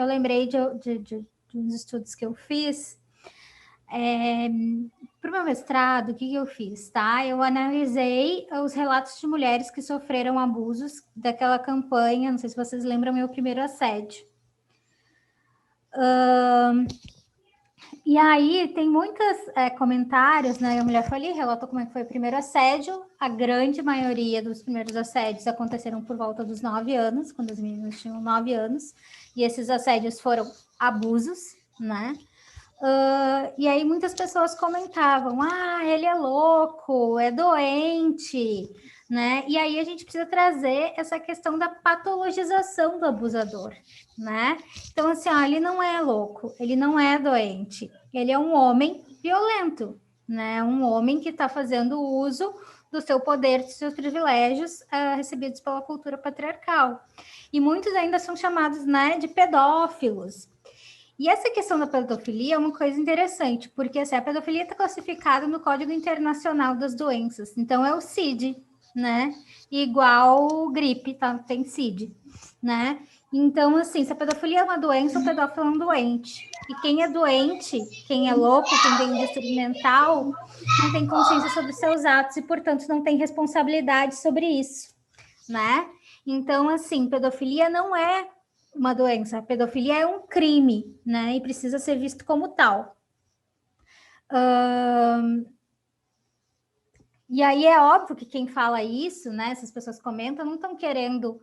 lembrei de uns estudos que eu fiz. Para o meu mestrado, o que eu fiz, tá? Eu analisei os relatos de mulheres que sofreram abusos daquela campanha, não sei se vocês lembram, meu primeiro assédio. E aí tem muitos comentários, né? A mulher foi ali, relatou como é que foi o primeiro assédio. A grande maioria dos primeiros assédios aconteceram por volta dos 9 anos, quando as meninas tinham 9 anos. E esses assédios foram abusos, né? E aí muitas pessoas comentavam, ele é louco, é doente, né? E aí a gente precisa trazer essa questão da patologização do abusador, né? Então, assim, ele não é louco, ele não é doente, ele é um homem violento, né? Um homem que está fazendo uso do seu poder, dos seus privilégios recebidos pela cultura patriarcal. E muitos ainda são chamados, né, de pedófilos. E essa questão da pedofilia é uma coisa interessante, porque assim, a pedofilia está classificada no Código Internacional das Doenças, então é o CID, né? Igual gripe, tá? Tem CID, né? Então, assim, se a pedofilia é uma doença, o pedófilo é um doente. E quem é doente, quem é louco, quem tem um distúrbio mental, não tem consciência sobre os seus atos e, portanto, não tem responsabilidade sobre isso, né? Então, assim, pedofilia não é uma doença. A pedofilia é um crime, né? E precisa ser visto como tal. E aí é óbvio que quem fala isso, né? Essas pessoas comentam, não estão querendo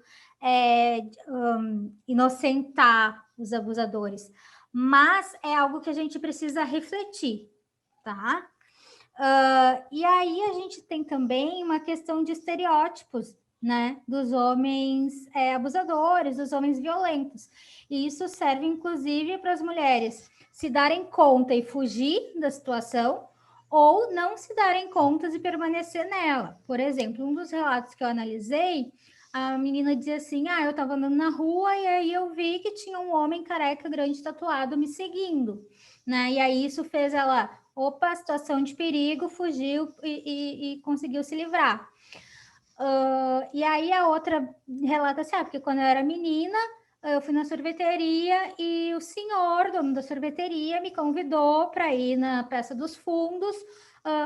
inocentar os abusadores, mas é algo que a gente precisa refletir, tá? E aí a gente tem também uma questão de estereótipos, né, dos homens abusadores, dos homens violentos. E isso serve, inclusive, para as mulheres se darem conta e fugir da situação, ou não se darem contas e permanecer nela. Por exemplo, um dos relatos que eu analisei, a menina dizia assim, eu estava andando na rua e aí eu vi que tinha um homem careca, grande, tatuado, me seguindo, né? E aí isso fez ela, situação de perigo, fugiu e conseguiu se livrar. E aí a outra relata assim, porque quando eu era menina, eu fui na sorveteria e o senhor, dono da sorveteria, me convidou para ir na Praça dos Fundos,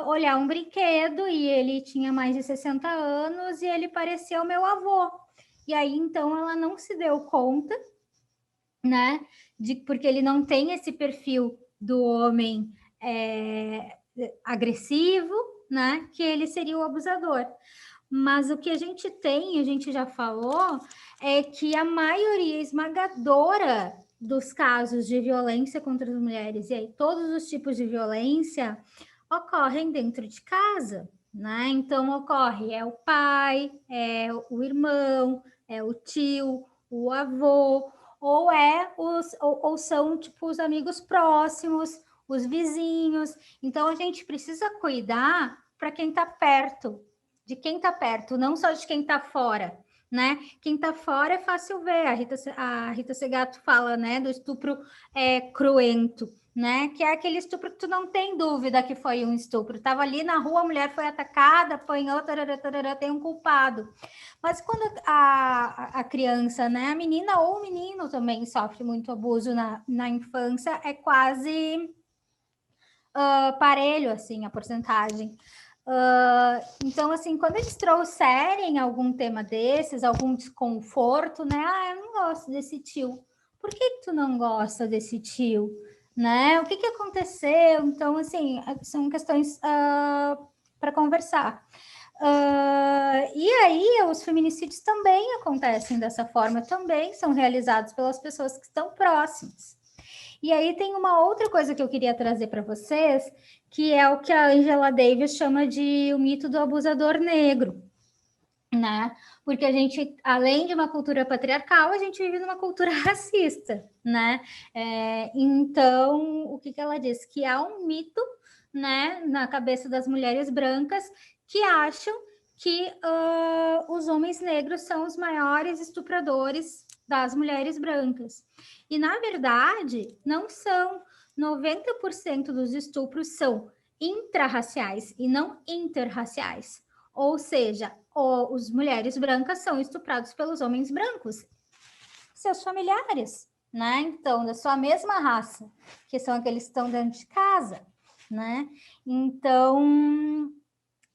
olhar um brinquedo, e ele tinha mais de 60 anos e ele parecia o meu avô. E aí, então, ela não se deu conta, né, porque ele não tem esse perfil do homem agressivo, né, que ele seria o abusador. Mas o que a gente tem, a gente já falou, é que a maioria esmagadora dos casos de violência contra as mulheres, e aí todos os tipos de violência, ocorrem dentro de casa, né? Então, ocorre, o pai, é o irmão, é o tio, o avô, ou são, tipo, os amigos próximos, os vizinhos. Então, a gente precisa cuidar para quem está perto, de quem está perto, não só de quem está fora, né? Quem está fora é fácil ver. A Rita Segato fala, né, do estupro cruento, né? Que é aquele estupro que tu não tem dúvida que foi um estupro. Estava ali na rua, a mulher foi atacada, apanhou, tarará, tarará, tem um culpado. Mas quando a criança, né, a menina ou o menino também sofre muito abuso na infância, é quase parelho, assim, a porcentagem. Então, assim, quando eles trouxerem algum tema desses, algum desconforto, né? Eu não gosto desse tio. Por que tu não gosta desse tio? Né? O que aconteceu? Então, assim, são questões para conversar. E aí, os feminicídios também acontecem dessa forma, também são realizados pelas pessoas que estão próximas. E aí tem uma outra coisa que eu queria trazer para vocês, que é o que a Angela Davis chama de o mito do abusador negro, né? Porque a gente, além de uma cultura patriarcal, a gente vive numa cultura racista, né? Então, o que ela diz? Que há um mito, né, na cabeça das mulheres brancas que acham que os homens negros são os maiores estupradores das mulheres brancas. E, na verdade, não são. 90% dos estupros são intrarraciais e não interraciais. Ou seja, as mulheres brancas são estupradas pelos homens brancos, seus familiares, né? Então, da sua mesma raça, que são aqueles que estão dentro de casa, né? Então,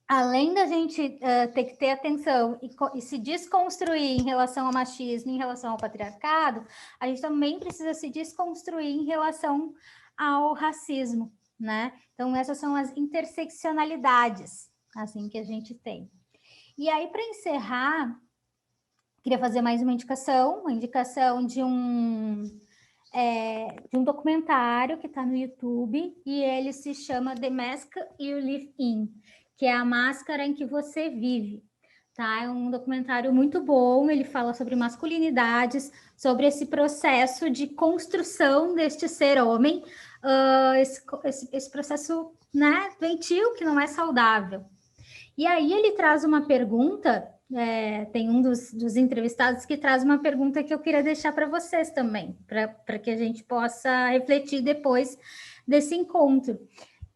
além da gente ter que ter atenção e se desconstruir em relação ao machismo, em relação ao patriarcado, a gente também precisa se desconstruir em relação ao racismo, né? Então, essas são as interseccionalidades, assim, que a gente tem. E aí, para encerrar, queria fazer mais uma indicação de um documentário que está no YouTube, e ele se chama The Mask You Live In, que é a máscara em que você vive. Tá? É um documentário muito bom, ele fala sobre masculinidades, sobre esse processo de construção deste ser homem, esse processo, né, doentio, que não é saudável. E aí ele traz uma pergunta, tem um dos entrevistados que traz uma pergunta que eu queria deixar para vocês também, para que a gente possa refletir depois desse encontro,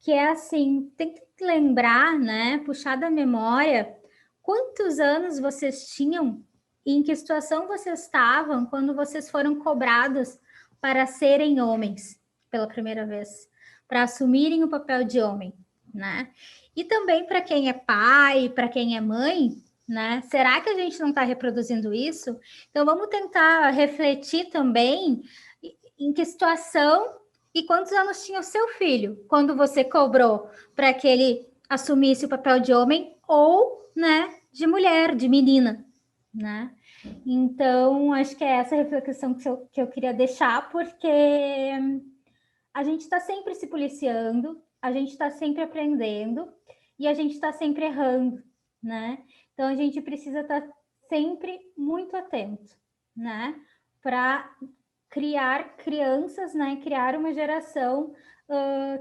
que é assim, tem que lembrar, né, puxar da memória, quantos anos vocês tinham e em que situação vocês estavam quando vocês foram cobrados para serem homens pela primeira vez, para assumirem o papel de homem, né? E também para quem é pai, para quem é mãe, né? Será que a gente não está reproduzindo isso? Então vamos tentar refletir também em que situação e quantos anos tinha o seu filho quando você cobrou para que ele assumisse o papel de homem ou, né, de mulher, de menina, né? Então, acho que é essa reflexão que eu queria deixar, porque a gente está sempre se policiando, a gente está sempre aprendendo e a gente está sempre errando, né? Então, a gente precisa estar sempre muito atento, né? Para criar crianças, né? Criar uma geração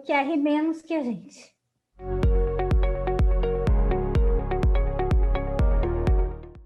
que erre menos que a gente.